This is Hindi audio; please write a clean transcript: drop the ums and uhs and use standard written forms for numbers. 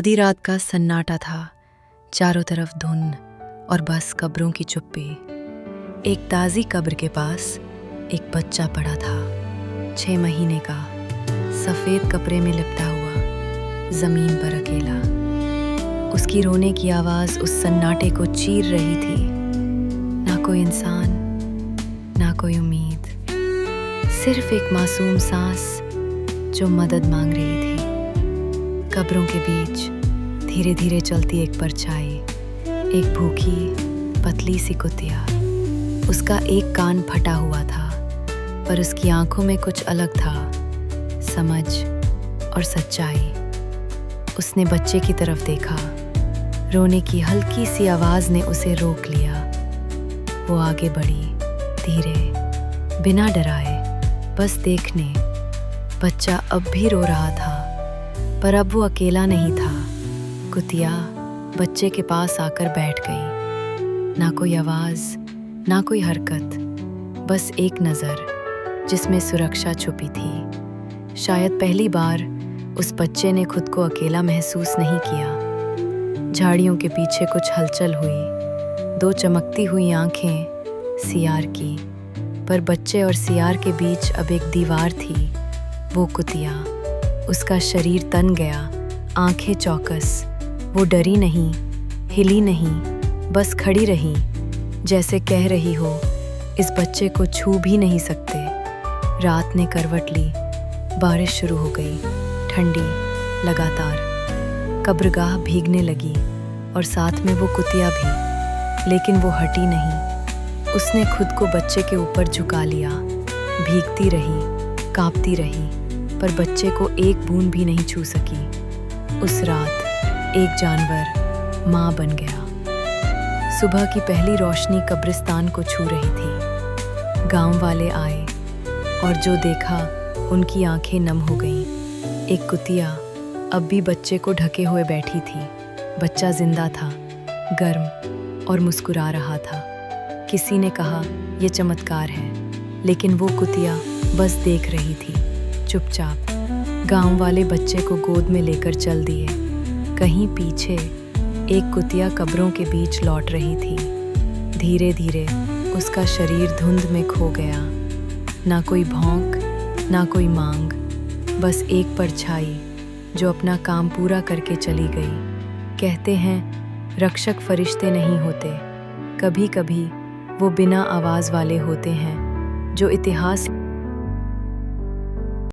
आधी रात का सन्नाटा था, चारों तरफ धुंध और बस कब्रों की चुप्पी। एक ताज़ी कब्र के पास एक बच्चा पड़ा था, 6 महीने का, सफ़ेद कपड़े में लिपटा हुआ, ज़मीन पर अकेला। उसकी रोने की आवाज़ उस सन्नाटे को चीर रही थी। ना कोई इंसान, ना कोई उम्मीद, सिर्फ एक मासूम सांस जो मदद मांग रही थी। कब्रों के बीच धीरे धीरे चलती एक परछाई, एक भूखी पतली सी कुतिया। उसका एक कान फटा हुआ था, पर उसकी आंखों में कुछ अलग था, समझ और सच्चाई। उसने बच्चे की तरफ देखा, रोने की हल्की सी आवाज़ ने उसे रोक लिया। वो आगे बढ़ी, धीरे, बिना डराए, बस देखने। बच्चा अब भी रो रहा था, पर अब वो अकेला नहीं था। कुतिया बच्चे के पास आकर बैठ गई। ना कोई आवाज़, ना कोई हरकत, बस एक नज़र जिसमें सुरक्षा छुपी थी। शायद पहली बार उस बच्चे ने खुद को अकेला महसूस नहीं किया। झाड़ियों के पीछे कुछ हलचल हुई, 2 चमकती हुई आंखें सियार की, पर बच्चे और सियार के बीच अब एक दीवार थी। वो कुतिया, उसका शरीर तन गया, आंखें चौकस। वो डरी नहीं, हिली नहीं, बस खड़ी रही, जैसे कह रही हो, इस बच्चे को छू भी नहीं सकते। रात ने करवट ली, बारिश शुरू हो गई, ठंडी, लगातार। कब्रगाह भीगने लगी और साथ में वो कुतिया भी, लेकिन वो हटी नहीं। उसने खुद को बच्चे के ऊपर झुका लिया, भीगती रही, कांपती रही, पर बच्चे को एक बूंद भी नहीं छू सकी। उस रात एक जानवर माँ बन गया। सुबह की पहली रोशनी कब्रिस्तान को छू रही थी। गांव वाले आए और जो देखा उनकी आंखें नम हो गईं। एक कुतिया अब भी बच्चे को ढके हुए बैठी थी। बच्चा जिंदा था, गर्म और मुस्कुरा रहा था। किसी ने कहा ये चमत्कार है, लेकिन वो कुतिया बस देख रही थी, चुपचाप। गांव वाले बच्चे को गोद में लेकर चल दिए। कहीं पीछे एक कुतिया कब्रों के बीच लौट रही थी। धीरे धीरे उसका शरीर धुंध में खो गया। ना कोई भौंक, ना कोई मांग, बस एक परछाई जो अपना काम पूरा करके चली गई। कहते हैं रक्षक फरिश्ते नहीं होते, कभी कभी वो बिना आवाज़ वाले होते हैं, जो इतिहास